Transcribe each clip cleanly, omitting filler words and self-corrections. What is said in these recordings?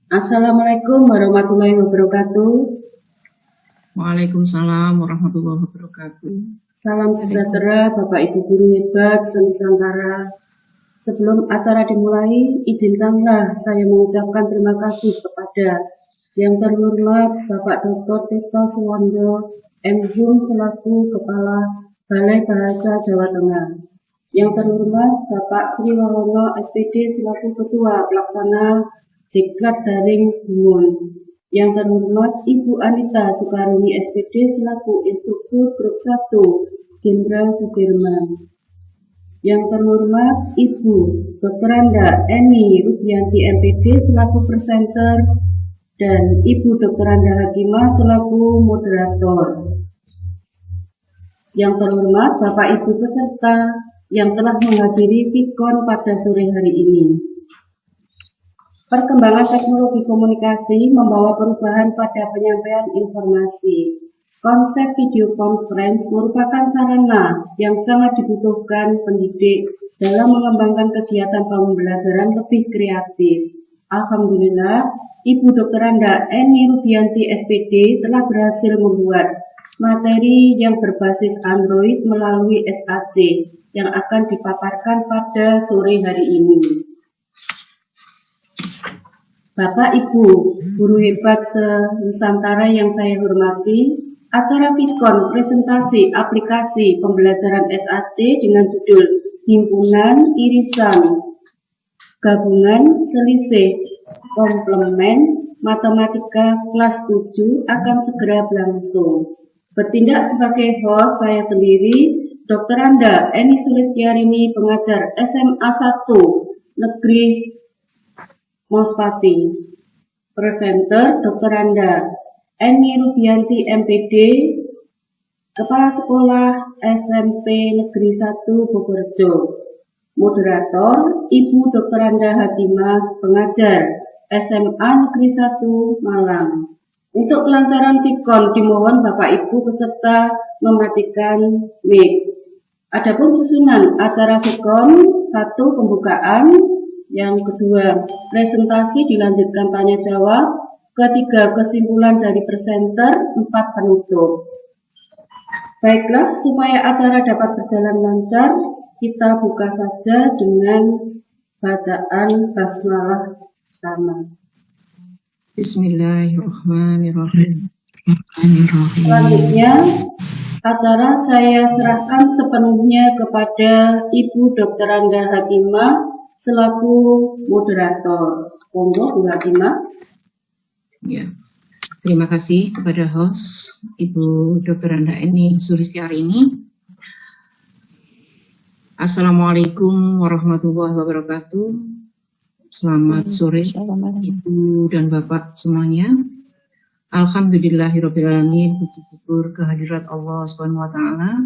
Assalamualaikum warahmatullahi wabarakatuh. Waalaikumsalam warahmatullahi wabarakatuh. Salam sejahtera Bapak Ibu Guru hebat Senusantara. Sebelum acara dimulai, izinkanlah saya mengucapkan terima kasih kepada yang terhormat Bapak Dr. Tirta Suwondo, M.Hum selaku Kepala Balai Bahasa Jawa Tengah. Yang terhormat Bapak Sri Wahono SPD selaku Ketua Pelaksana Diklat Daring Bungun. Yang terhormat Ibu Anita Sukaruni SPD selaku Instruktur Grup 1 Jenderal Sudirman. Yang terhormat Ibu Dr. Anda Eni Rubianti MPD selaku presenter dan Ibu Dr. Anda Hakimah selaku moderator. Yang terhormat Bapak Ibu peserta yang telah menghadiri VIKON pada sore hari ini. Perkembangan teknologi komunikasi membawa perubahan pada penyampaian informasi. Konsep video conference merupakan sarana yang sangat dibutuhkan pendidik dalam mengembangkan kegiatan pembelajaran lebih kreatif. Alhamdulillah, Ibu Dr. Anda Eni Rubianti SPD telah berhasil membuat materi yang berbasis Android melalui SAC yang akan dipaparkan pada sore hari ini. Bapak Ibu Guru hebat se-Nusantara yang saya hormati, acara VIKON presentasi aplikasi pembelajaran SAC dengan judul Himpunan Irisan Gabungan Selisih Komplemen Matematika kelas 7 akan segera berlangsung. Bertindak sebagai host saya sendiri, Dr. Anda Eni Sulistiarini, pengajar SMA 1 Negeri Mospati. Presenter Dr. Anda Eni Rubianti MPD, Kepala Sekolah SMP Negeri 1 Bogorjo. Moderator Ibu Dr. Anda Hakimah, pengajar SMA Negeri 1 Malang. Untuk kelancaran VIKON dimohon Bapak Ibu peserta mematikan mic. Adapun susunan acara VIKON, 1 pembukaan, yang kedua presentasi dilanjutkan tanya jawab, ketiga kesimpulan dari presenter, 4 penutup. Baiklah, supaya acara dapat berjalan lancar, kita buka saja dengan bacaan basmalah bersama. Bismillahirrahmanirrahim. Selanjutnya, acara saya serahkan sepenuhnya kepada Ibu Dr. Anda Hakimah selaku moderator. Monggo Bu Hakimah. Ya, terima kasih kepada host Ibu Dr. Anda Eni Sulistiarini. Assalamualaikum warahmatullahi wabarakatuh. Selamat sore Ibu dan Bapak semuanya. Alhamdulillahirrabbilalamin, puji syukur kehadirat Allah Subhanahu wa taala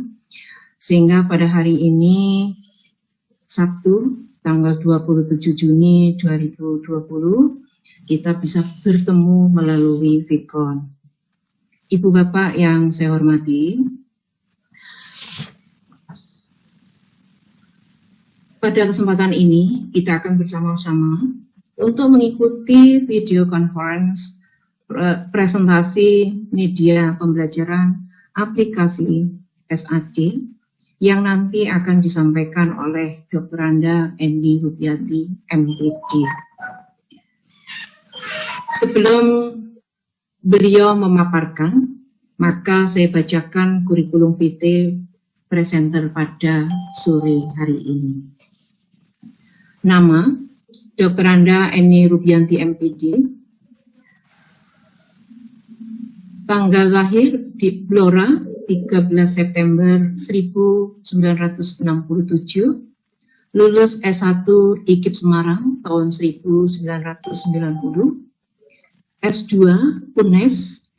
sehingga pada hari ini Sabtu tanggal 27 Juni 2020 kita bisa bertemu melalui VIKON. Ibu Bapak yang saya hormati, pada kesempatan ini kita akan bersama-sama untuk mengikuti video conference presentasi media pembelajaran aplikasi SAC yang nanti akan disampaikan oleh Dr. Anda Eni Rubianti MPD. Sebelum beliau memaparkan, maka saya bacakan kurikulum vitae presenter pada sore hari ini. Nama, Dr. Anda Eni Rubianti MPD. Tanggal lahir di Blora 13 September 1967, lulus S1 IKIP Semarang tahun 1990, S2 UNES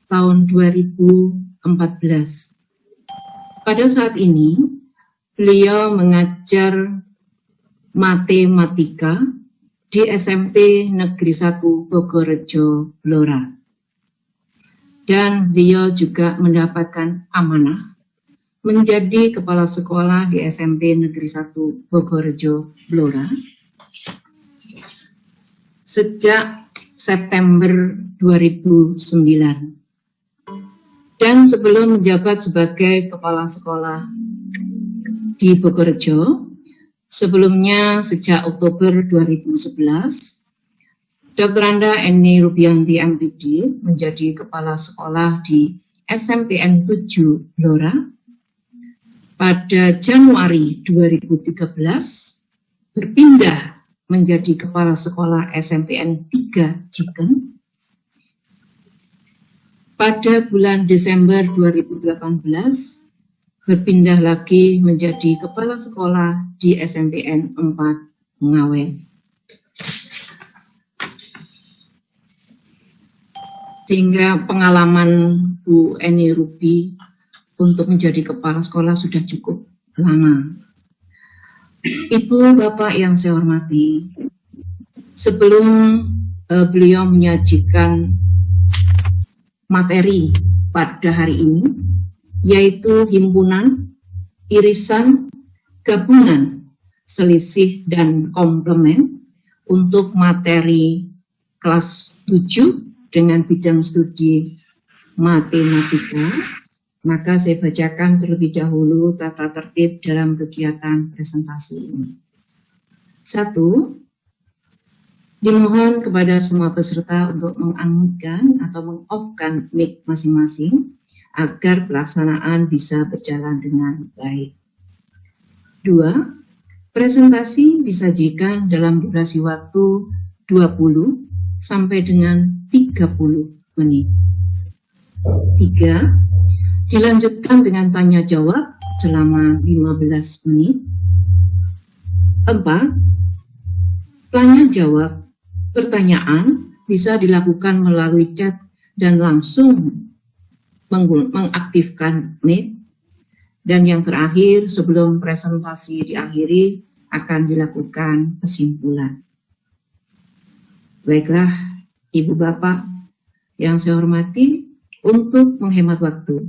tahun 2014. Pada saat ini, beliau mengajar matematika di SMP Negeri 1 Bogorjo, Blora. Dan beliau juga mendapatkan amanah menjadi kepala sekolah di SMP Negeri 1 Bogorejo, Blora sejak September 2009. Dan sebelum menjabat sebagai kepala sekolah di Bogorejo, sebelumnya sejak Oktober 2011, Dr. Anda Eni Rubianti MPD menjadi kepala sekolah di SMPN 7 Blora. Pada Januari 2013 berpindah menjadi kepala sekolah SMPN 3 Jiken. Pada bulan Desember 2018 berpindah lagi menjadi kepala sekolah di SMPN 4 Ngawen. Sehingga pengalaman Bu Eni Rubi untuk menjadi kepala sekolah sudah cukup lama. Ibu, Bapak yang saya hormati, sebelum beliau menyajikan materi pada hari ini, yaitu himpunan, irisan, gabungan, selisih, dan komplement untuk materi kelas 7 dengan bidang studi matematika, maka saya bacakan terlebih dahulu tata tertib dalam kegiatan presentasi ini. 1. Dimohon kepada semua peserta untuk mengunmute atau meng-off-kan mic masing-masing agar pelaksanaan bisa berjalan dengan baik. 2. Presentasi disajikan dalam durasi waktu 20 sampai dengan 30 menit. 3. Dilanjutkan dengan tanya jawab selama 15 menit. 4. Tanya jawab pertanyaan bisa dilakukan melalui chat dan langsung mengaktifkan mic. Dan yang terakhir, sebelum presentasi diakhiri akan dilakukan kesimpulan. Baiklah, Ibu Bapak yang saya hormati, untuk menghemat waktu,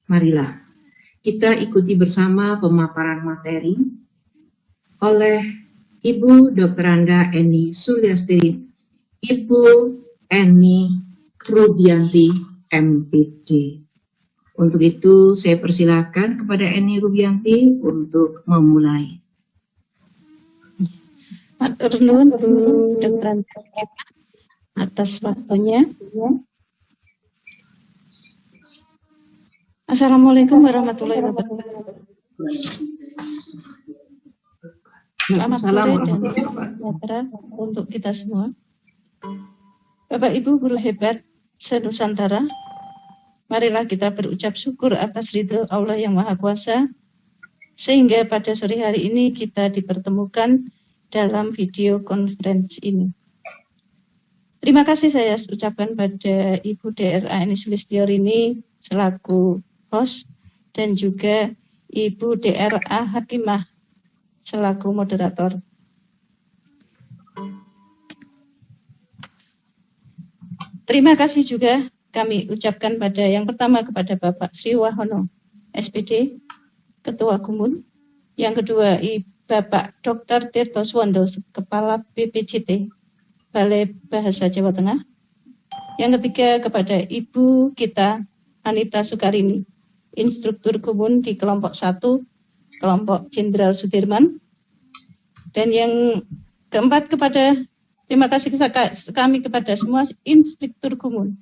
marilah kita ikuti bersama pemaparan materi oleh Ibu Dr. Anda Eni Suliastri, Ibu Eni Rubianti MPD. Untuk itu saya persilakan kepada Eni Rubianti untuk memulai. Matur nuwun Bu Dr. Anda atas waktunya. Assalamualaikum warahmatullahi wabarakatuh. Selamat sore dan sejahtera untuk kita semua. Bapak Ibu guru hebat se-Nusantara, marilah kita berucap syukur atas ridho Allah yang Maha Kuasa, sehingga pada sore hari ini kita dipertemukan dalam video conference ini. Terima kasih saya ucapkan pada Ibu DRA Eni Sulistiarini selaku host dan juga Ibu DRA Hakimah selaku moderator. Terima kasih juga kami ucapkan pada yang pertama kepada Bapak Sri Wahono, SPD, Ketua Gumun. Yang kedua, Bapak Dr. Tirto Suwondo, Kepala BPJT, Balai Bahasa Jawa Tengah. Yang ketiga, kepada Ibu kita, Anita Sukarini, Instruktur Gumun di kelompok 1, kelompok Jenderal Sudirman. Dan yang keempat, terima kasih kami kepada semua instruktur Gumun.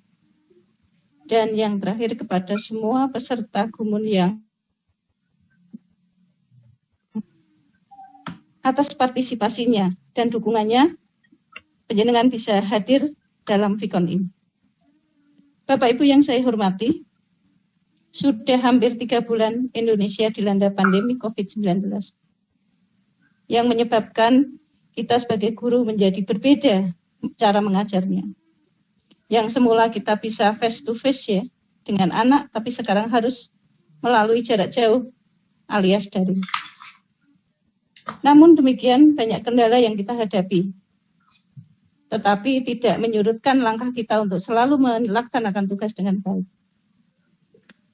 Dan yang terakhir kepada semua peserta Gumun yang atas partisipasinya dan dukungannya, panjenengan bisa hadir dalam Vikon ini. Bapak Ibu yang saya hormati, sudah hampir 3 bulan Indonesia dilanda pandemi COVID-19 yang menyebabkan kita sebagai guru menjadi berbeda cara mengajarnya. Yang semula kita bisa face to face ya dengan anak, tapi sekarang harus melalui jarak jauh alias daring. Namun demikian banyak kendala yang kita hadapi, tetapi tidak menyurutkan langkah kita untuk selalu melaksanakan tugas dengan baik.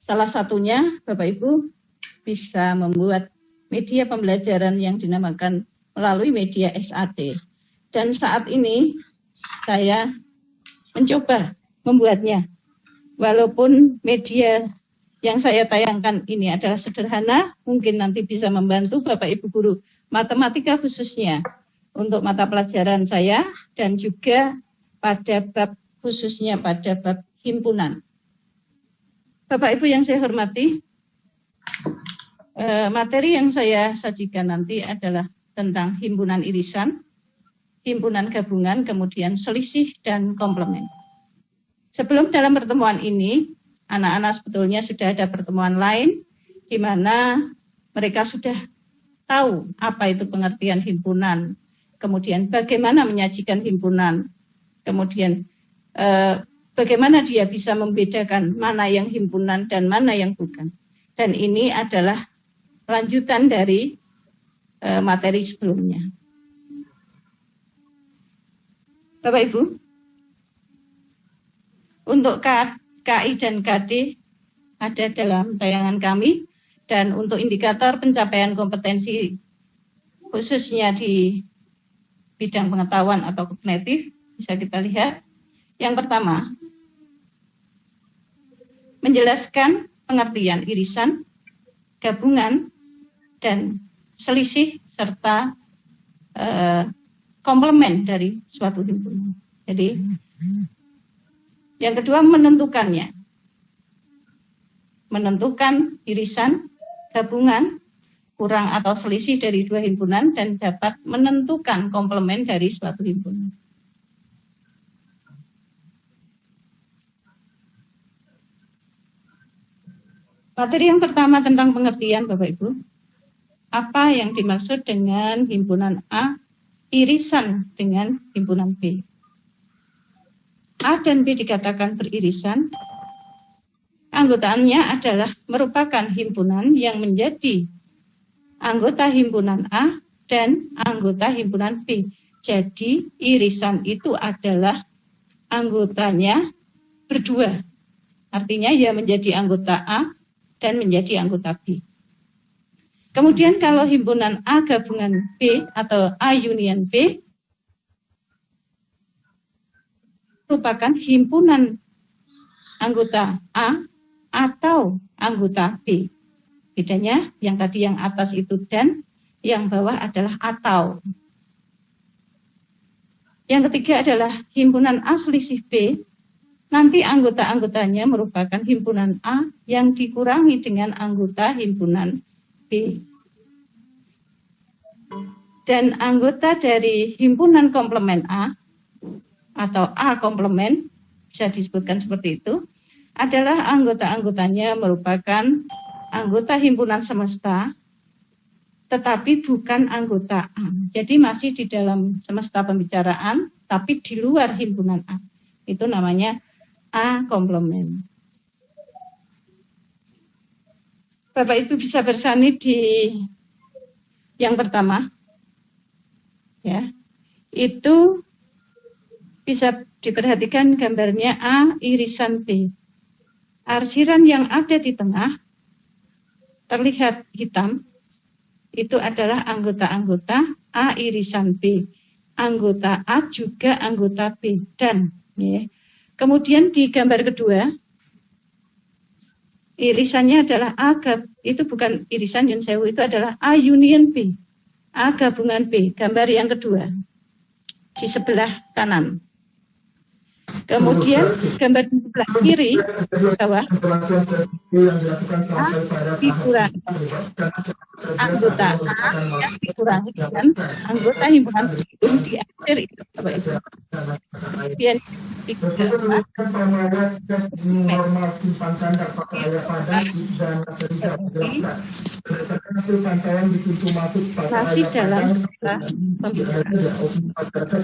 Salah satunya, Bapak Ibu, bisa membuat media pembelajaran yang dinamakan melalui media SAT. Dan saat ini saya mencoba membuatnya. Walaupun media yang saya tayangkan ini adalah sederhana, mungkin nanti bisa membantu Bapak Ibu Guru matematika khususnya untuk mata pelajaran saya dan juga pada bab khususnya pada bab himpunan. Bapak Ibu yang saya hormati, materi yang saya sajikan nanti adalah tentang himpunan irisan, himpunan gabungan, kemudian selisih dan komplement. Sebelum dalam pertemuan ini, anak-anak sebetulnya sudah ada pertemuan lain di mana mereka sudah tahu apa itu pengertian himpunan, kemudian bagaimana menyajikan himpunan, kemudian bagaimana dia bisa membedakan mana yang himpunan dan mana yang bukan. Dan ini adalah lanjutan dari materi sebelumnya. Bapak Ibu, untuk KI dan KD ada dalam tayangan kami, dan untuk indikator pencapaian kompetensi khususnya di bidang pengetahuan atau kognitif bisa kita lihat. Yang pertama, menjelaskan pengertian irisan, gabungan, dan selisih serta komplement dari suatu himpunan. Jadi, yang kedua menentukannya. Menentukan irisan, gabungan, kurang atau selisih dari dua himpunan, dan dapat menentukan komplement dari suatu himpunan. Materi yang pertama tentang pengertian, Bapak Ibu. Apa yang dimaksud dengan himpunan A irisan dengan himpunan B? A dan B dikatakan beririsan. Anggotaannya adalah merupakan himpunan yang menjadi anggota himpunan A dan anggota himpunan B. Jadi irisan itu adalah anggotanya berdua. Artinya ia menjadi anggota A dan menjadi anggota B. Kemudian kalau himpunan A gabungan B atau A union B merupakan himpunan anggota A atau anggota B. Bedanya yang tadi yang atas itu dan, yang bawah adalah atau. Yang ketiga adalah himpunan A selisih B. Nanti anggota-anggotanya merupakan himpunan A yang dikurangi dengan anggota himpunan B. Dan anggota dari himpunan komplement A atau A komplement, bisa disebutkan seperti itu, adalah anggota-anggotanya merupakan anggota himpunan semesta, tetapi bukan anggota A. Jadi masih di dalam semesta pembicaraan, tapi di luar himpunan A. Itu namanya A komplement. Bapak Ibu bisa bersani di yang pertama, ya, itu bisa diperhatikan gambarnya A irisan B. Arsiran yang ada di tengah terlihat hitam, itu adalah anggota-anggota A irisan B. Anggota A juga anggota B. Dan ya, kemudian di gambar kedua, irisannya adalah A, itu bukan irisan Yun Sewu, itu adalah A union B. A gabungan B, gambar yang kedua, di sebelah kanan. Kemudian gambar di sebelah kiri, bawah, A dikurangi anggota A yang dikurangi dengan anggota himpunan B di akhir itu, Bapak Ibu. Kemudian masih dalam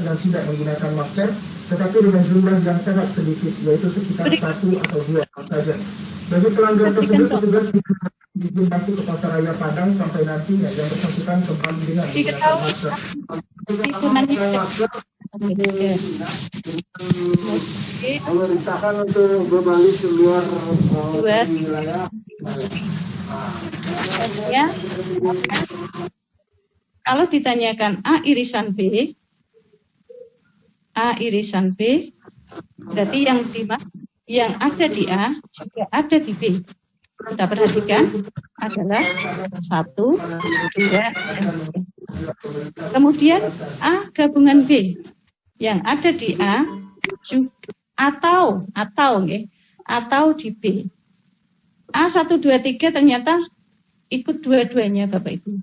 yang tidak menggunakan masker, tetapi dengan jumlah yang sangat sedikit, yaitu sekitar 1 atau 2 saja. Bagi pelanggan tersebut, petugas izin masuk ke Pasar Raya Padang sampai nanti yang bersangkutan kembali dengan menggunakan masker. Memerintahkan untuk berbalik keluar wilayah. S-nya, maka kalau ditanyakan A irisan B, berarti yang ada di A juga ada di B. Kita perhatikan adalah 1, 2, dan 3. Kemudian A gabungan B yang ada di A juga, atau di B. A 1, 2, 3 ternyata ikut dua-duanya Bapak Ibu.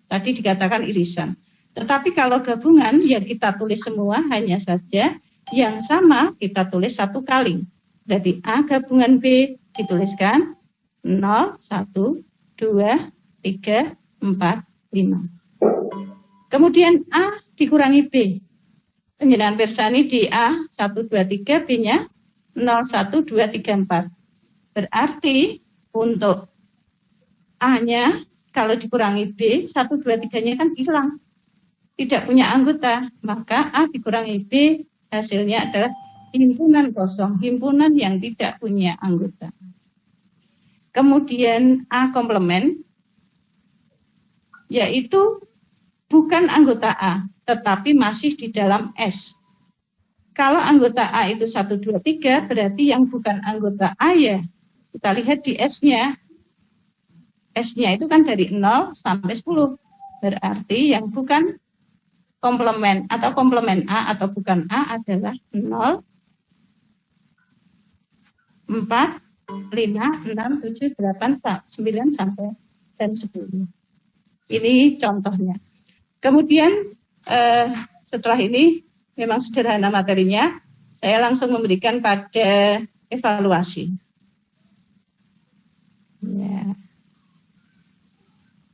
Tadi dikatakan irisan. Tetapi kalau gabungan ya kita tulis semua, hanya saja yang sama kita tulis satu kali. Berarti A gabungan B dituliskan 0, 1, 2, 3, 4, 5. Kemudian A dikurangi B. Penjelasan Persani di A 1, 2, 3, B-nya 0, 1, 2, 3, 4. Berarti untuk A-nya kalau dikurangi B, 1, 2, 3-nya kan hilang. Tidak punya anggota. Maka A dikurangi B, hasilnya adalah himpunan kosong. Himpunan yang tidak punya anggota. Kemudian A komplement, yaitu bukan anggota A, tetapi masih di dalam S. Kalau anggota A itu 1, 2, 3, berarti yang bukan anggota A ya, kita lihat di S-nya. S-nya itu kan dari 0 sampai 10. Berarti yang bukan komplement atau komplement A atau bukan A adalah 0, 4, 5, 6, 7, 8, 9, sampai dan 10. Ini contohnya. Kemudian setelah ini memang sederhana materinya, saya langsung memberikan pada evaluasi. Ya.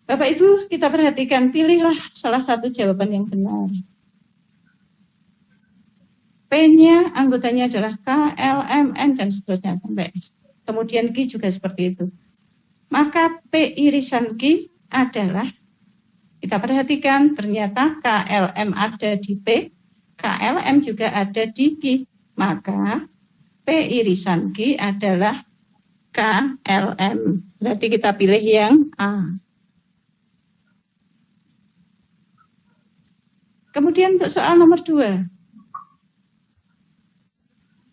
Bapak Ibu, kita perhatikan, pilihlah salah satu jawaban yang benar. P-nya anggotanya adalah K, L, M, N, dan seterusnya sampai S. Kemudian Q juga seperti itu. Maka P irisan Q adalah, kita perhatikan ternyata KLM ada di P, KLM juga ada di Q. Maka P irisan Q adalah KLM. Berarti kita pilih yang A. Kemudian untuk soal nomor 2.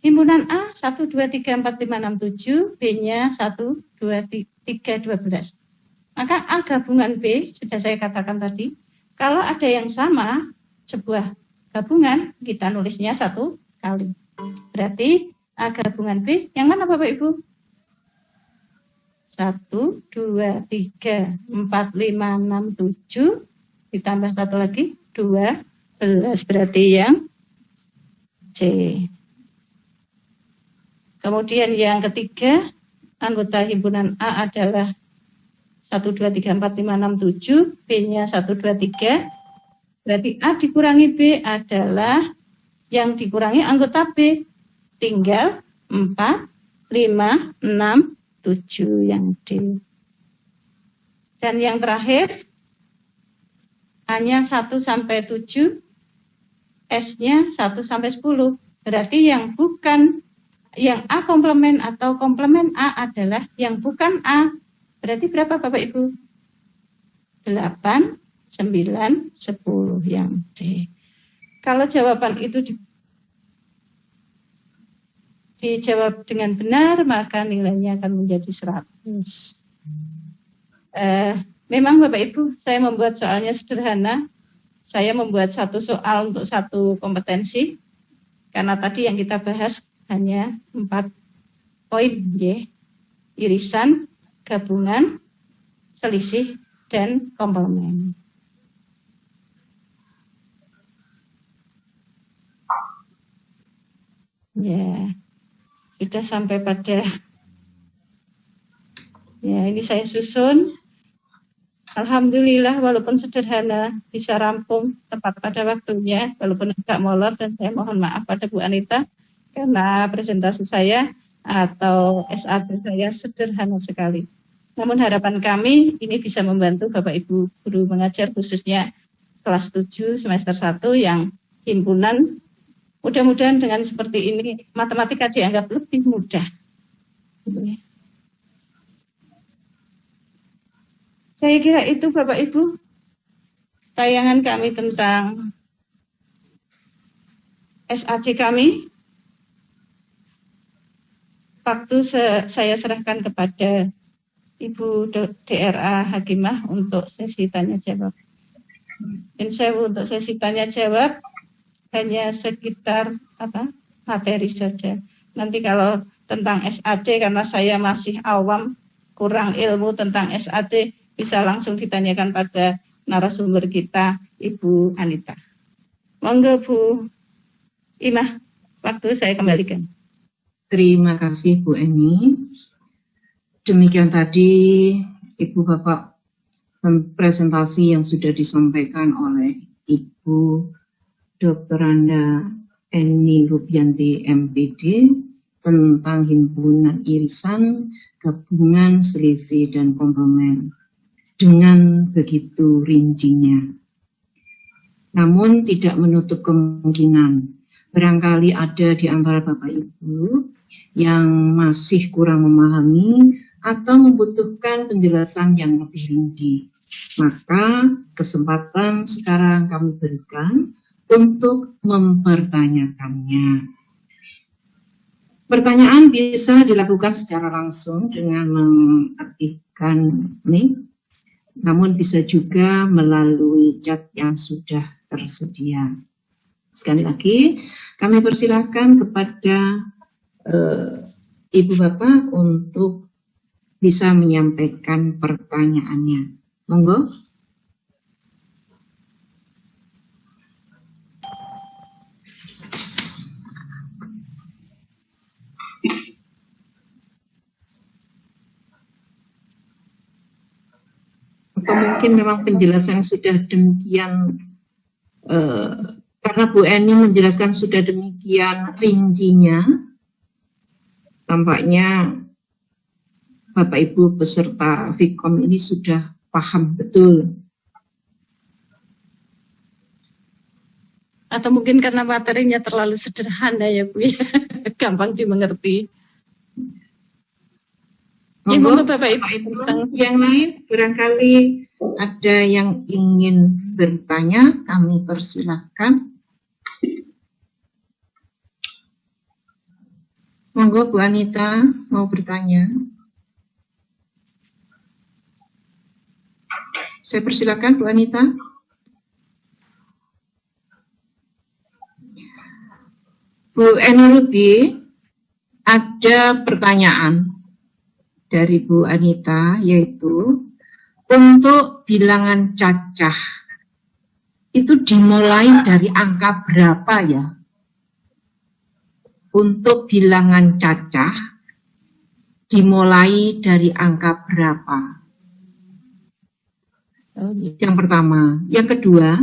Himpunan A 1, 2, 3, 4, 5, 6, 7, B-nya 1, 2, 3, 12. Maka A gabungan B, sudah saya katakan tadi, kalau ada yang sama, sebuah gabungan, kita nulisnya satu kali. Berarti A gabungan B, yang mana Bapak Ibu? 1, 2, 3, 4, 5, 6, 7, ditambah satu lagi, 12, berarti yang C. Kemudian yang ketiga, anggota himpunan A adalah 1, 2, 3, 4, 5, 6, 7, B-nya 1, 2, 3. Berarti A dikurangi B adalah yang dikurangi anggota B. Tinggal 4, 5, 6, 7 yang D. Dan yang terakhir, A-nya 1 sampai 7, S-nya 1 sampai 10. Berarti yang bukan, yang A komplement atau komplement A adalah yang bukan A. Berarti berapa Bapak Ibu? 8, 9, 10 yang C. Kalau jawaban itu dijawab dengan benar, maka nilainya akan menjadi 100. Memang Bapak Ibu, saya membuat soalnya sederhana. Saya membuat satu soal untuk satu kompetensi. Karena tadi yang kita bahas hanya 4 poin, ya. Irisan, gabungan, selisih, dan komplement. Ya, sudah sampai pada, ya ini saya susun. Alhamdulillah walaupun sederhana bisa rampung tepat pada waktunya, walaupun agak molor, dan saya mohon maaf pada Bu Anita karena presentasi saya atau SAT saya sederhana sekali. Namun harapan kami ini bisa membantu Bapak Ibu guru mengajar khususnya kelas 7 semester 1 yang himpunan. Mudah-mudahan dengan seperti ini matematika dianggap lebih mudah. Saya kira itu Bapak Ibu tayangan kami tentang SAC kami. Waktu saya serahkan kepada Ibu DRA Hakimah untuk sesi tanya jawab. Dan saya untuk sesi tanya jawab hanya sekitar materi saja. Nanti kalau tentang SAC, karena saya masih awam, kurang ilmu tentang SAC, bisa langsung ditanyakan pada narasumber kita, Ibu Anita. Monggo Bu Imah, waktu saya kembalikan. Terima kasih Bu Eni. Demikian tadi Ibu Bapak presentasi yang sudah disampaikan oleh Ibu Dr. Anda Eni Rubianti MPD tentang himpunan irisan, gabungan, selisih, dan komplement dengan begitu rincinya. Namun tidak menutup kemungkinan barangkali ada di antara Bapak Ibu yang masih kurang memahami atau membutuhkan penjelasan yang lebih rinci. Maka kesempatan sekarang kami berikan untuk mempertanyakannya. Pertanyaan bisa dilakukan secara langsung dengan mengaktifkan mic, namun bisa juga melalui chat yang sudah tersedia. Sekali lagi, kami persilahkan kepada Ibu Bapak untuk bisa menyampaikan pertanyaannya. Monggo. Atau mungkin memang penjelasan sudah demikian, karena Bu Eni menjelaskan sudah demikian rincinya, tampaknya Bapak Ibu peserta Fikom ini sudah paham betul. Atau mungkin karena materinya terlalu sederhana ya Bu ya, gampang dimengerti. Monggo Bapak Ibu yang lain barangkali ada yang ingin bertanya, kami persilahkan. Monggo Bu Anita mau bertanya. Saya persilakan Bu Anita. Bu Eni Ruby, ada pertanyaan dari Bu Anita, yaitu untuk bilangan cacah itu dimulai dari angka berapa ya? Untuk bilangan cacah dimulai dari angka berapa? Yang pertama. Yang kedua,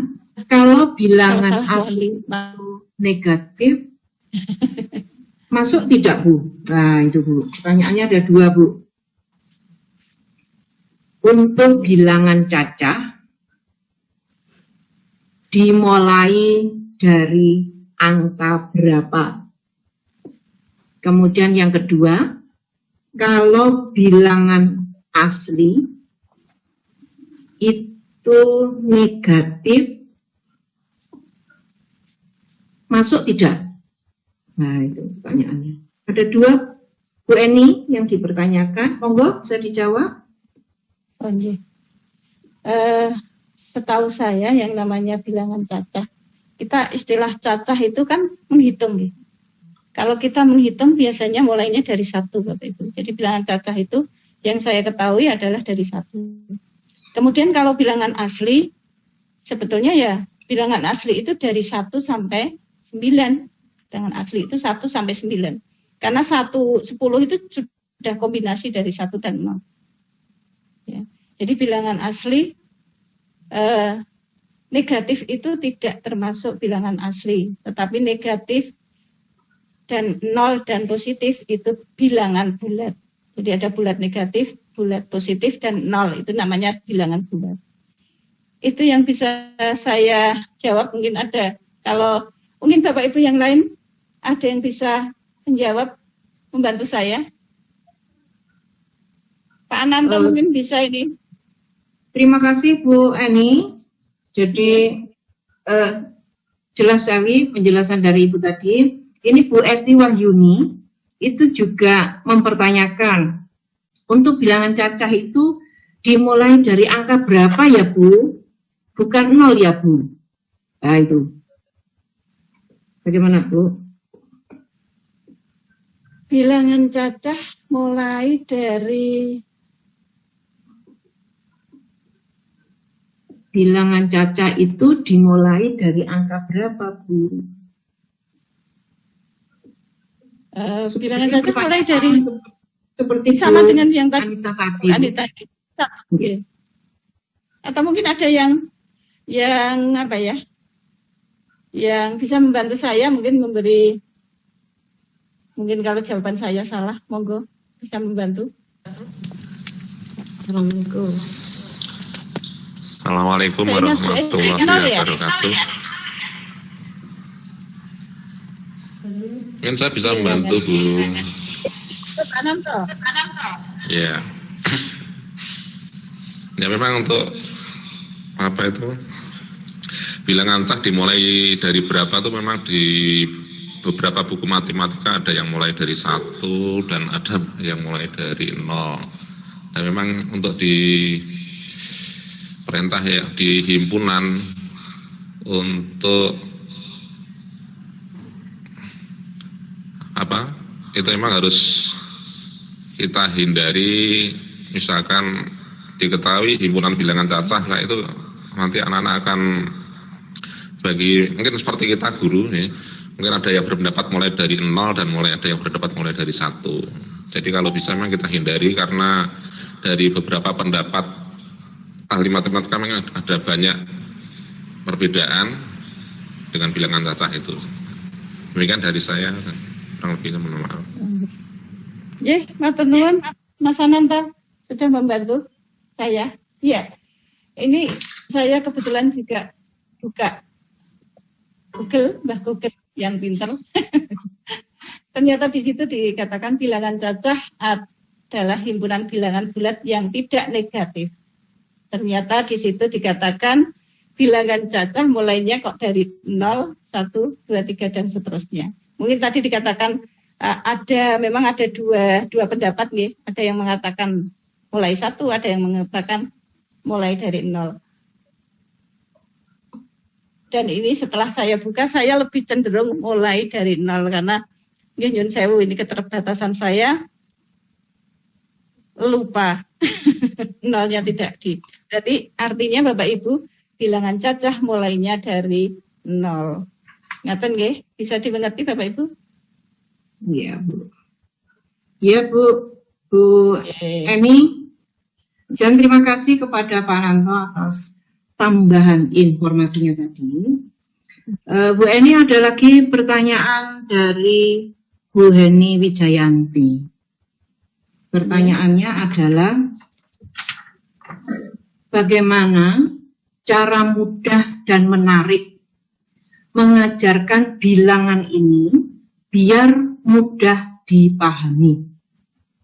kalau bilangan asli negatif masuk tidak Bu? Nah itu Bu, pertanyaannya ada dua Bu. Untuk bilangan cacah dimulai dari angka berapa? Kemudian yang kedua, kalau bilangan asli itu negatif masuk tidak? Nah itu pertanyaannya. Ada dua Bu Eni yang dipertanyakan, monggo bisa dijawab. Oh, iya. Setahu saya yang namanya bilangan cacah, kita istilah cacah itu kan menghitung. Ya. Kalau kita menghitung biasanya mulainya dari 1 Bapak Ibu. Jadi bilangan cacah itu yang saya ketahui adalah dari 1. Kemudian kalau bilangan asli, sebetulnya ya bilangan asli itu dari 1 sampai 9. Bilangan asli itu 1 sampai 9. Karena 10 itu sudah kombinasi dari 1 dan 0. Ya. Jadi bilangan asli negatif itu tidak termasuk bilangan asli, tetapi negatif dan 0 dan positif itu bilangan bulat. Jadi ada bulat negatif, bulat positif, dan 0 itu namanya bilangan bulat. Itu yang bisa saya jawab. Mungkin ada, kalau mungkin Bapak Ibu yang lain ada yang bisa menjawab, membantu saya. Pak Ananto mungkin bisa ini. Terima kasih Bu Eni. Jadi jelas sekali penjelasan dari Ibu tadi. Ini Bu Esti Wahyuni itu juga mempertanyakan untuk bilangan cacah itu dimulai dari angka berapa ya Bu? Bukan 0 ya Bu? Nah itu. Bagaimana Bu? Bilangan cacah mulai dari Bilangan cacah itu dimulai dari angka berapa Bu? bilangan cacah mulai dari seperti sama Bu dengan yang tadi Anita tadi. Anita. Okay. Atau mungkin ada yang apa ya? Yang bisa membantu saya mungkin kalau jawaban saya salah, monggo bisa membantu. Assalamualaikum. Assalamualaikum warahmatullahi wabarakatuh. Mungkin saya bisa membantu Bu. Ya. Ya memang untuk apa itu bilangan cacah dimulai dari berapa itu memang di beberapa buku matematika ada yang mulai dari 1 dan ada yang mulai dari 0. Dan memang untuk di perintah ya di himpunan untuk apa itu memang harus kita hindari, misalkan diketahui himpunan bilangan cacah, nah itu nanti anak-anak akan mungkin seperti kita guru nih, mungkin ada yang berpendapat mulai dari 0 dan ada yang berpendapat mulai dari 1. Jadi kalau bisa memang kita hindari, karena dari beberapa pendapat ahli matematika memang ada banyak perbedaan dengan bilangan cacah itu. Demikian dari saya, kurang lebihnya mohon maaf. Matur nuwun, Mas Ananta sudah membantu saya. Iya, ini saya kebetulan juga buka Mbah Google yang pintar. Ternyata di situ dikatakan bilangan cacah adalah himpunan bilangan bulat yang tidak negatif. Ternyata di situ dikatakan bilangan cacah mulainya kok dari 0, 1, 2, 3 dan seterusnya. Mungkin tadi dikatakan memang ada dua pendapat nih. Ada yang mengatakan mulai 1, ada yang mengatakan mulai dari 0. Dan ini setelah saya buka, saya lebih cenderung mulai dari 0 karena nyun sewu ini keterbatasan saya lupa. Nolnya tidak berarti artinya Bapak Ibu bilangan cacah mulainya dari 0. Ngaten nggih? Bisa dimengerti Bapak Ibu? Iya Bu. Iya Bu Eni. Dan terima kasih kepada Pak Nanto atas tambahan informasinya tadi. Bu Eni, ada lagi pertanyaan dari Bu Heni Wijayanti. Pertanyaannya adalah, bagaimana cara mudah dan menarik mengajarkan bilangan ini biar mudah dipahami?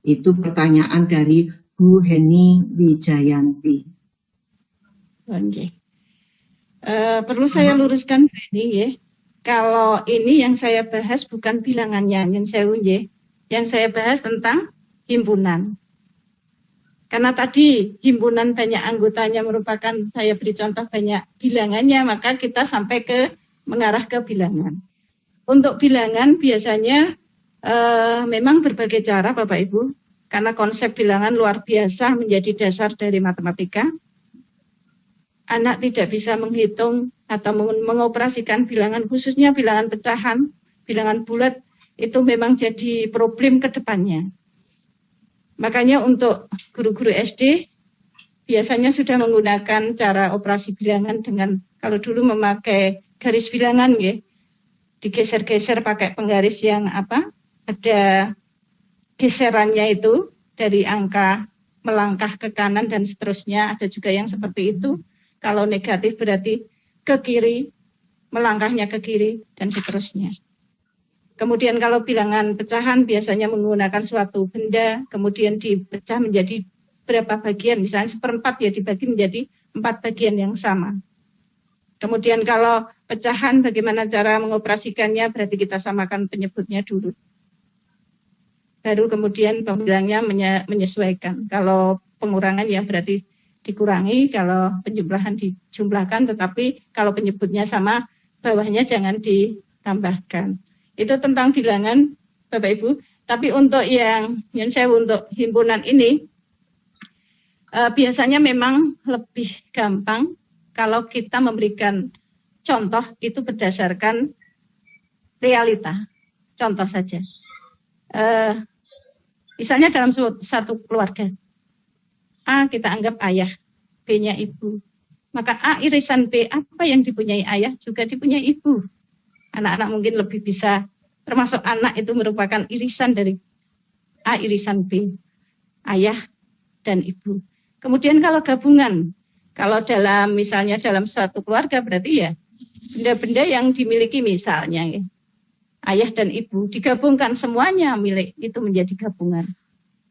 Itu pertanyaan dari Bu Heni Wijayanti. Oke. Perlu saya luruskan ini ya. Kalau ini yang saya bahas bukan bilangannya, yang saya bahas tentang himpunan. Karena tadi himpunan banyak anggotanya merupakan, saya beri contoh banyak bilangannya, maka kita sampai mengarah ke bilangan. Untuk bilangan biasanya memang berbagai cara Bapak Ibu, karena konsep bilangan luar biasa menjadi dasar dari matematika. Anak tidak bisa menghitung atau mengoperasikan bilangan, khususnya bilangan pecahan, bilangan bulat, itu memang jadi problem ke depannya. Makanya untuk guru-guru SD biasanya sudah menggunakan cara operasi bilangan dengan, kalau dulu memakai garis bilangan ya, digeser-geser pakai penggaris yang ada geserannya itu dari angka melangkah ke kanan dan seterusnya. Ada juga yang seperti itu. Kalau negatif berarti ke kiri, melangkahnya ke kiri dan seterusnya. Kemudian kalau bilangan pecahan biasanya menggunakan suatu benda, kemudian dipecah menjadi berapa bagian, misalnya 1/4 ya dibagi menjadi 4 bagian yang sama. Kemudian kalau pecahan bagaimana cara mengoperasikannya, berarti kita samakan penyebutnya dulu. Baru kemudian pembilangnya menyesuaikan. Kalau pengurangan ya berarti dikurangi, kalau penjumlahan dijumlahkan, tetapi kalau penyebutnya sama, bawahnya jangan ditambahkan. Itu tentang bilangan, Bapak Ibu. Tapi untuk yang untuk himpunan ini, biasanya memang lebih gampang kalau kita memberikan contoh itu berdasarkan realita. Contoh saja. Misalnya dalam satu keluarga, A kita anggap ayah, B-nya ibu. Maka A irisan B, apa yang dipunyai ayah juga dipunyai ibu. Anak-anak mungkin lebih bisa, termasuk anak itu merupakan irisan dari A irisan B, ayah dan ibu. Kemudian kalau gabungan, kalau misalnya dalam satu keluarga berarti ya benda-benda yang dimiliki misalnya ya, ayah dan ibu digabungkan semuanya milik itu menjadi gabungan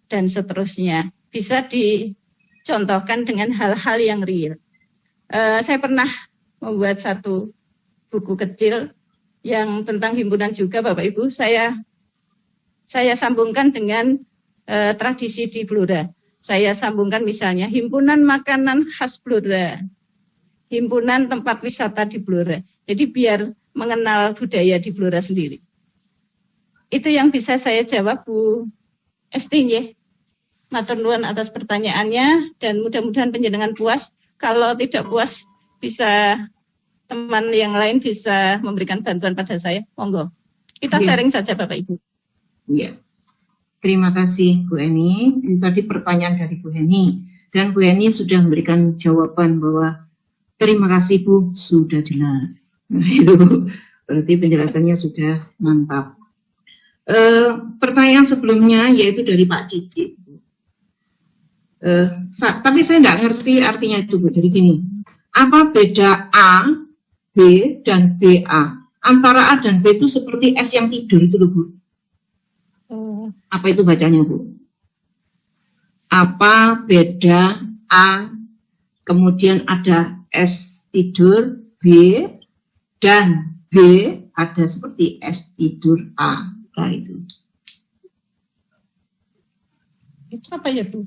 dan seterusnya. Bisa dicontohkan dengan hal-hal yang real. Saya pernah membuat satu buku kecil yang tentang himpunan juga, Bapak Ibu. Saya sambungkan dengan tradisi di Blora. Saya sambungkan misalnya himpunan makanan khas Blora, himpunan tempat wisata di Blora. Jadi biar mengenal budaya di Blora sendiri. Itu yang bisa saya jawab, Bu Esti. Matur nuwun atas pertanyaannya dan mudah-mudahan panjenengan puas. Kalau tidak puas bisa teman yang lain bisa memberikan bantuan pada saya. Monggo. Kita sharing saja Bapak Ibu. Iya. Terima kasih Bu Eni. Ini tadi pertanyaan dari Bu Eni. Dan Bu Eni sudah memberikan jawaban bahwa terima kasih Bu, sudah jelas. Itu berarti penjelasannya sudah mantap. Pertanyaan sebelumnya yaitu dari Pak Cici. Tapi saya nggak ngerti artinya itu Bu. Jadi gini, apa beda A, B, dan BA? Antara A dan B itu seperti S yang tidur itu loh Bu. Apa itu bacanya Bu? Apa beda A, kemudian ada S tidur B, dan B ada seperti S tidur A. Nah itu. Itu apa ya Bu?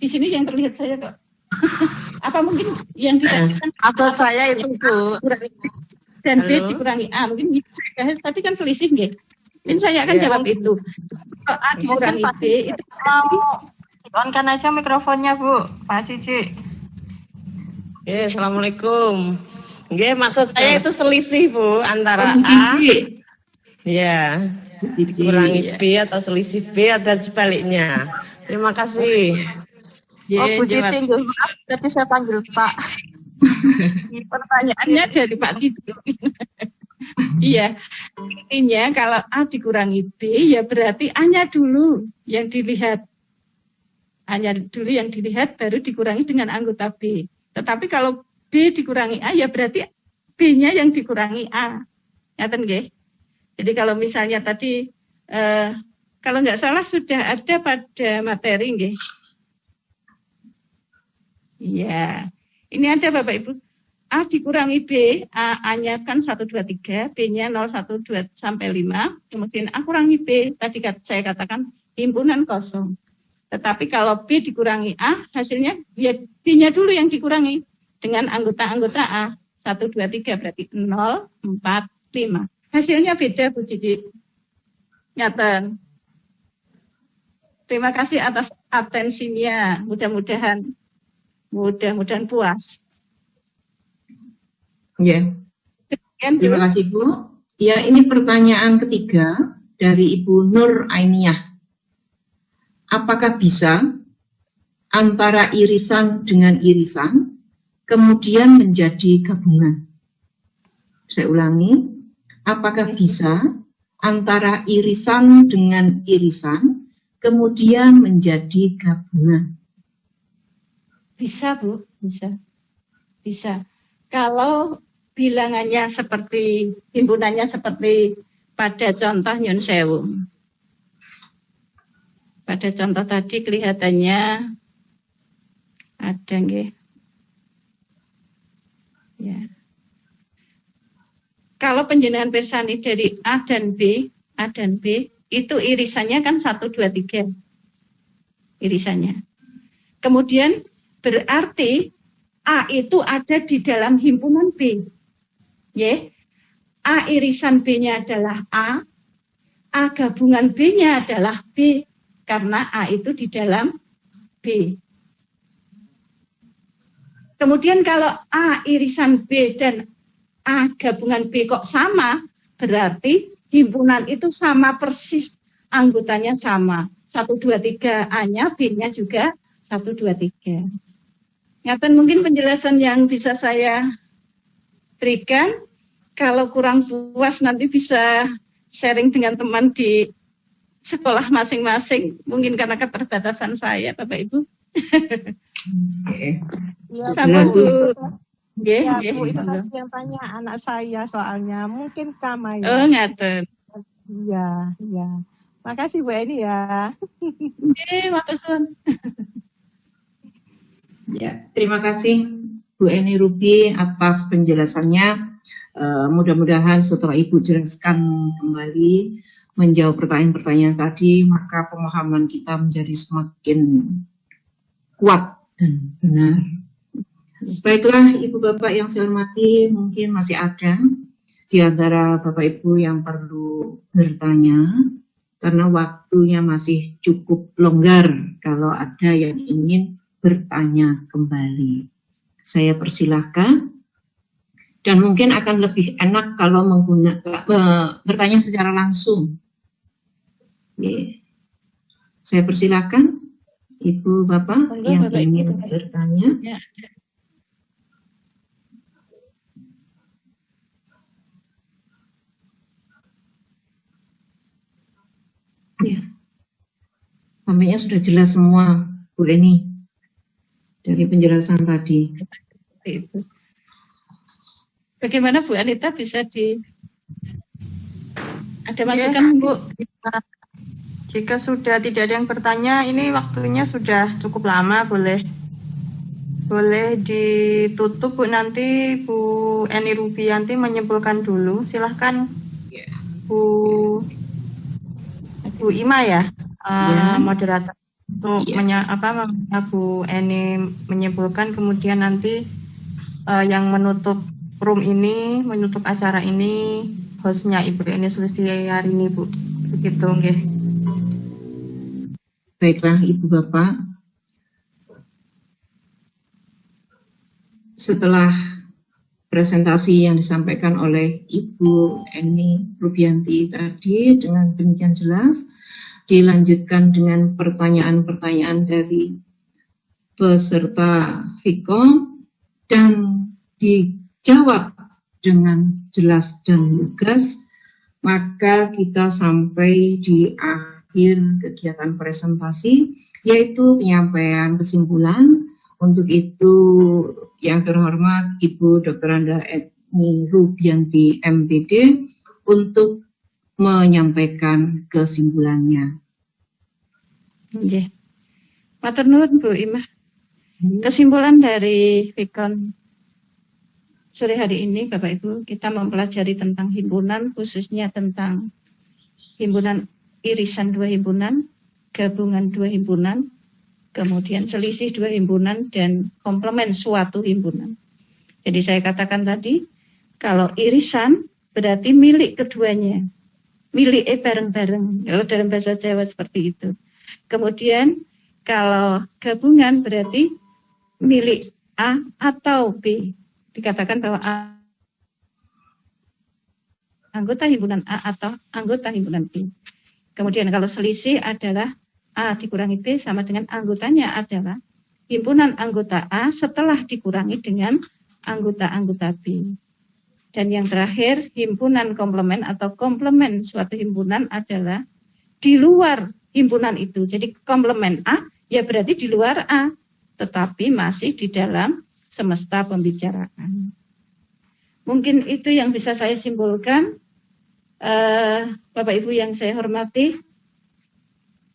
Di sini yang terlihat saya kok. Apa mungkin yang dikatakan maksud saya itu Bu. Dan B dikurangi A. Mungkin tadi kan selisih nggih. Mungkin saya akan jawab itu. Kalau A dikurangi B itu on-kan aja mikrofonnya Bu, Pak Cici. Assalamualaikum. Nggih, maksud saya itu selisih Bu antara A ya dikurangi B atau selisih B dan sebaliknya. Terima kasih. Bu Cici, maaf, tadi saya panggil Pak. Pertanyaannya dari Pak Cici. Iya, intinya kalau A dikurangi B ya berarti A-nya dulu yang dilihat. A-nya dulu yang dilihat baru dikurangi dengan anggota B. Tetapi kalau B dikurangi A ya berarti B-nya yang dikurangi A. Ngaten nggih? Jadi kalau misalnya tadi kalau nggak salah sudah ada pada materi nggih. Iya. Ini ada Bapak Ibu. A dikurangi B, A-nya kan 1, 2, 3, B-nya 0, 1, 2, sampai 5. Kemudian A kurangi B, tadi saya katakan himpunan kosong. Tetapi kalau B dikurangi A, hasilnya ya B-nya dulu yang dikurangi. Dengan anggota-anggota A, 1, 2, 3 berarti 0, 4, 5. Hasilnya beda Bu Cici. Nyata. Terima kasih atas atensinya. Mudah-mudahan puas. Ya, terima kasih Bu. Ya, ini pertanyaan ketiga dari Ibu Nur Ainiyah. Apakah bisa antara irisan dengan irisan kemudian menjadi gabungan? Saya ulangi, apakah bisa antara irisan dengan irisan kemudian menjadi gabungan? Bisa Bu, bisa. Kalau bilangannya seperti, himpunannya seperti pada contoh Nyun Sewu. Pada contoh tadi kelihatannya Ada nggih. Ya. Kalau penjenengan pirsani dari A dan B itu irisannya kan 1, 2, 3. Irisannya. Kemudian berarti A itu ada di dalam himpunan B. Ya. A irisan B-nya adalah A gabungan B-nya adalah B, karena A itu di dalam B. Kemudian kalau A irisan B dan A gabungan B kok sama, berarti himpunan itu sama persis, anggotanya sama. 1, 2, 3 A-nya, B-nya juga 1, 2, 3. Ngaten mungkin penjelasan yang bisa saya berikan. Kalau kurang puas nanti bisa sharing dengan teman di sekolah masing-masing. Mungkin karena keterbatasan saya, Bapak Ibu. Iya, Sama Bu. Ya, Bu, itu tadi yang tanya anak saya soalnya. Mungkin Kama ya. Oh, ngaten. Iya, iya. Makasih Bu Eni ya. Matur suwun. Ya, terima kasih Bu Eni Ruby atas penjelasannya. Mudah-mudahan setelah Ibu jelaskan kembali menjawab pertanyaan-pertanyaan tadi, maka pemahaman kita menjadi semakin kuat dan benar. Baiklah Ibu Bapak yang saya hormati, mungkin masih ada di antara Bapak Ibu yang perlu bertanya, karena waktunya masih cukup longgar kalau ada yang ingin bertanya kembali. Saya persilahkan. Dan mungkin akan lebih enak kalau bertanya secara langsung. Saya persilakan Ibu Bapak yang ingin bertanya. Ya. Ya. Tampaknya sudah jelas semua Bu Eni dari penjelasan tadi. Itu. Bagaimana Bu Anita bisa ada masukan Bu? Jika sudah tidak ada yang bertanya, ini waktunya sudah cukup lama, boleh ditutup Bu, nanti Bu Eni Rubianti menyimpulkan dulu. Silahkan Bu Ima ya, moderator untuk Bu Eni menyimpulkan, kemudian nanti yang menutup room ini, menutup acara ini, hostnya Ibu Eni Sulistiarini Bu. Begitu, nggih. Baiklah Ibu Bapak, setelah presentasi yang disampaikan oleh Ibu Eni Rubianti tadi dengan demikian jelas, dilanjutkan dengan pertanyaan-pertanyaan dari peserta FIKOM dan dijawab dengan jelas dan lugas, maka kita sampai di akhir kegiatan presentasi, yaitu penyampaian kesimpulan. Untuk itu yang terhormat Ibu Dr. Anda Eni Rubianti MPD untuk menyampaikan kesimpulannya. Nggih. Matur nuwun Bu Imah. Kesimpulan dari FIKON sore hari ini Bapak Ibu, kita mempelajari tentang himpunan, khususnya tentang himpunan irisan 2 himpunan, gabungan 2 himpunan, kemudian selisih 2 himpunan, dan komplement suatu himpunan. Jadi saya katakan tadi, kalau irisan berarti milik keduanya, milik bareng-bareng, kalau dalam bahasa Jawa seperti itu. Kemudian kalau gabungan berarti milik A atau B, dikatakan bahwa anggota himpunan A atau anggota himpunan B. Kemudian kalau selisih adalah A dikurangi B sama dengan anggotanya adalah himpunan anggota A setelah dikurangi dengan anggota-anggota B. Dan yang terakhir, himpunan komplement atau komplement suatu himpunan adalah di luar himpunan itu. Jadi komplement A ya berarti di luar A, tetapi masih di dalam semesta pembicaraan. Mungkin itu yang bisa saya simpulkan. Bapak Ibu yang saya hormati,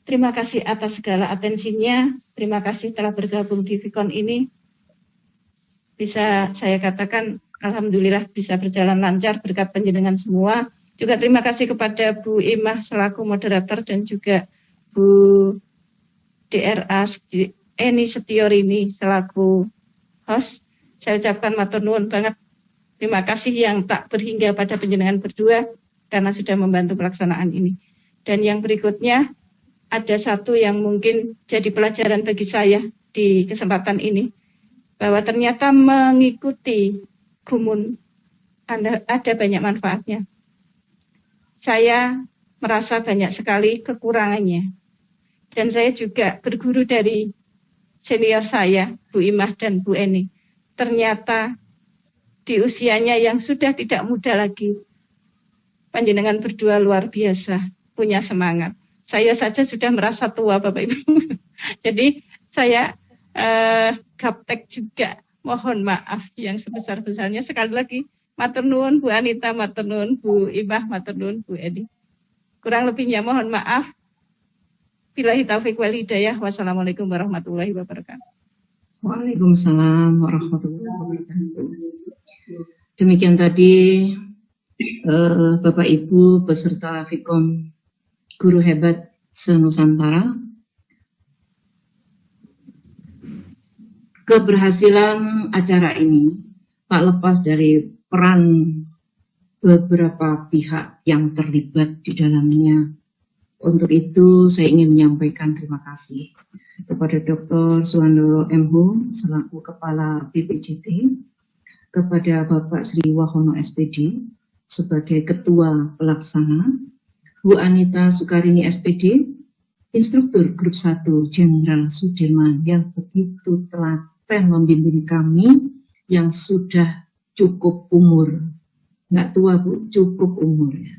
Terima kasih atas segala atensinya. Terima kasih telah bergabung di Fikon ini. Bisa saya katakan alhamdulillah bisa berjalan lancar berkat panjenengan semua. Juga terima kasih kepada Bu Imah selaku moderator dan juga Bu DRA Eni Setiorini selaku host. Saya ucapkan matur nuwun banget. Terima kasih yang tak berhingga pada panjenengan berdua karena sudah membantu pelaksanaan ini. Dan yang berikutnya ada satu yang mungkin jadi pelajaran bagi saya di kesempatan ini, bahwa ternyata mengikuti Gumun ada banyak manfaatnya. Saya merasa banyak sekali kekurangannya. Dan saya juga berguru dari senior saya, Bu Imah dan Bu Eni. Ternyata di usianya yang sudah tidak muda lagi, panjenengan berdua luar biasa, punya semangat. Saya saja sudah merasa tua, Bapak Ibu. Jadi saya gaptek juga. Mohon maaf yang sebesar-besarnya. Sekali lagi, matur nuwun Bu Anita, matur nuwun Bu Imah, matur nuwun Bu Edi. Kurang lebihnya mohon maaf. Billahi taufiq wal hidayah. Wassalamualaikum warahmatullahi wabarakatuh. Waalaikumsalam warahmatullahi wabarakatuh. Demikian tadi Bapak Ibu peserta Fikon Guru Hebat se-Nusantara. Keberhasilan acara ini tak lepas dari peran beberapa pihak yang terlibat di dalamnya. Untuk itu saya ingin menyampaikan terima kasih kepada Dr. Suwandoro MH selaku Kepala BPJT, kepada Bapak Sri Wahono SPD sebagai Ketua Pelaksana, Bu Anita Sukarini SPD, Instruktur Grup 1 Jenderal Sudirman yang begitu telaten membimbing kami yang sudah cukup umur. Nggak tua Bu, cukup umur ya.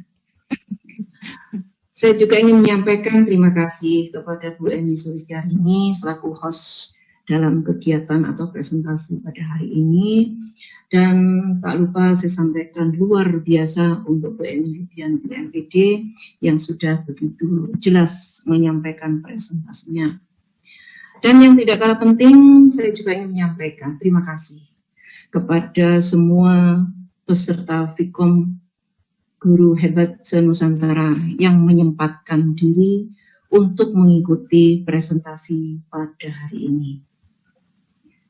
Saya juga ingin menyampaikan terima kasih kepada Bu Eni Sulistiarini selaku host dalam kegiatan atau presentasi pada hari ini. Dan tak lupa saya sampaikan luar biasa untuk Bu Eni Rubianti MPD yang sudah begitu jelas menyampaikan presentasinya. Dan yang tidak kalah penting, saya juga ingin menyampaikan terima kasih kepada semua peserta Fikom Guru Hebat se-Nusantara yang menyempatkan diri untuk mengikuti presentasi pada hari ini.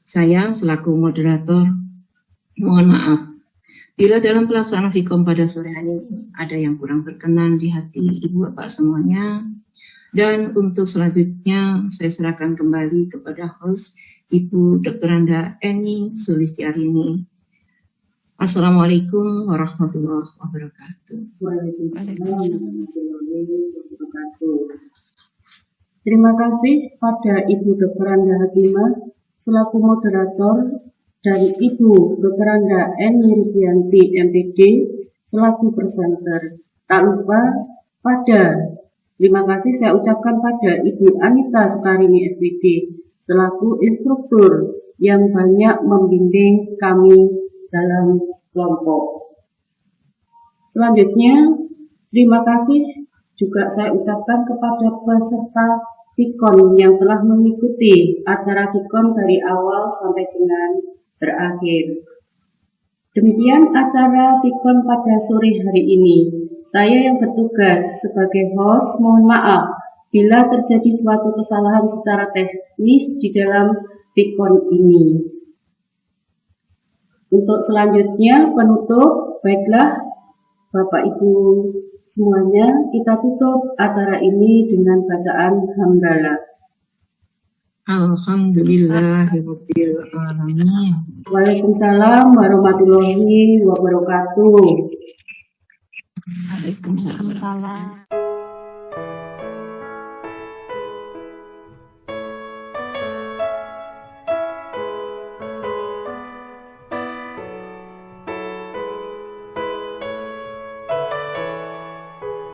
Saya selaku moderator mohon maaf bila dalam pelaksanaan Fikom pada sore hari ini ada yang kurang berkenan di hati Ibu Bapak semuanya. Dan untuk selanjutnya saya serahkan kembali kepada host Ibu Dr. Anda Eni Sulistiarini. Assalamualaikum warahmatullahi wabarakatuh. Terima kasih pada Ibu Dr. Anda Hakimah selaku moderator dan Ibu Dr. Anda Eni Rubianti MPD selaku presenter. Tak lupa terima kasih saya ucapkan pada Ibu Anita Sukarini SPD selaku instruktur yang banyak membimbing kami dalam kelompok. Selanjutnya, terima kasih juga saya ucapkan kepada peserta Fikon yang telah mengikuti acara Fikon dari awal sampai dengan berakhir. Demikian acara Fikon pada sore hari ini. Saya yang bertugas sebagai host mohon maaf bila terjadi suatu kesalahan secara teknis di dalam Fikon ini. Untuk selanjutnya penutup, baiklah Bapak Ibu semuanya, kita tutup acara ini dengan bacaan hamdalah. Alhamdulillahirabbil alamin. Waalaikumsalam warahmatullahi wabarakatuh. Waalaikumsalam.